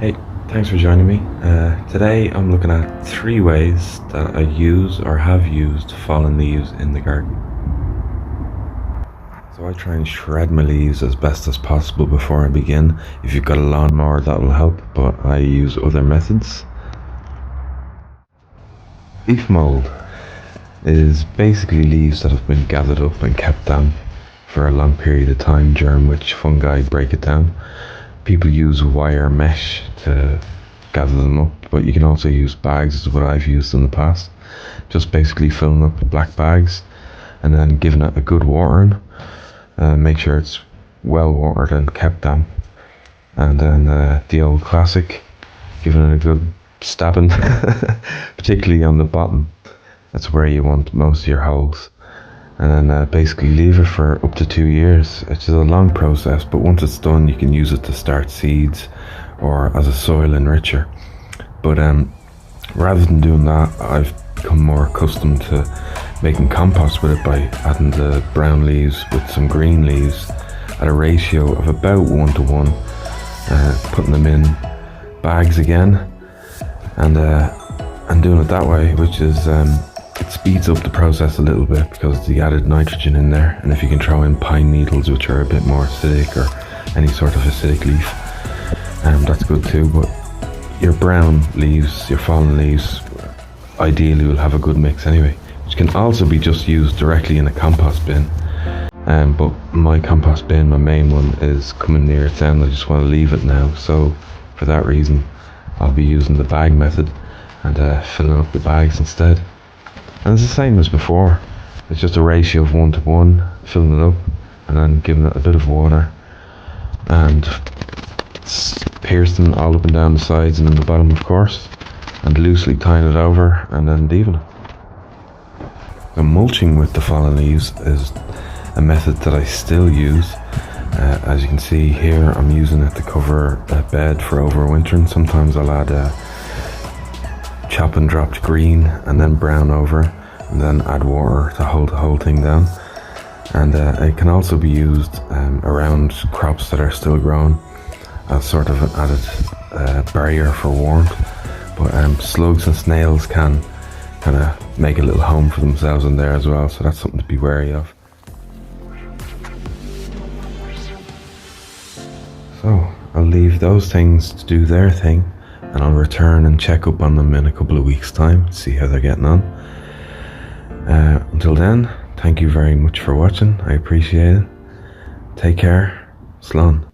Hey, thanks for joining me. Today I'm looking at 3 ways that I use or have used fallen leaves in the garden. So I try and shred my leaves as best as possible before I begin. If you've got a lawnmower, that will help, but I use other methods. Leaf mold is basically leaves that have been gathered up and kept damp for a long period of time, during which fungi break it down. People use wire mesh to gather them up, but you can also use bags, is what I've used in the past. Just basically filling up black bags and then giving it a good watering. Make sure it's well watered and kept damp. And then the old classic, giving it a good stabbing, particularly on the bottom. That's where you want most of your holes. And then basically leave it for up to 2 years. It's a long process, but once it's done, you can use it to start seeds or as a soil enricher. But rather than doing that, I've become more accustomed to making compost with it by adding the brown leaves with some green leaves at a ratio of about 1 to 1, putting them in bags again, and doing it that way, which is it speeds up the process a little bit because the added nitrogen in there. And if you can throw in pine needles, which are a bit more acidic, or any sort of acidic leaf, that's good too. But your brown leaves, your fallen leaves, ideally will have a good mix anyway, which can also be just used directly in a compost bin. But my compost bin, my main one, is coming near its end. I just want to leave it now, so for that reason I'll be using the bag method and filling up the bags instead. And it's the same as before. It's just a ratio of 1 to 1, filling it up and then giving it a bit of water and piercing all up and down the sides and in the bottom, of course, and loosely tying it over and then leaving it. The mulching with the fallen leaves is a method that I still use. As you can see here, I'm using it to cover a bed for overwintering. Sometimes I'll add chop and dropped green and then brown over, and then add water to hold the whole thing down. And it can also be used around crops that are still growing as sort of an added barrier for warmth. But slugs and snails can kind of make a little home for themselves in there as well, so that's something to be wary of. So I'll leave those things to do their thing, and I'll return and check up on them in a couple of weeks' time, see how they're getting on. Until then, thank you very much for watching. I appreciate it. Take care. Slán.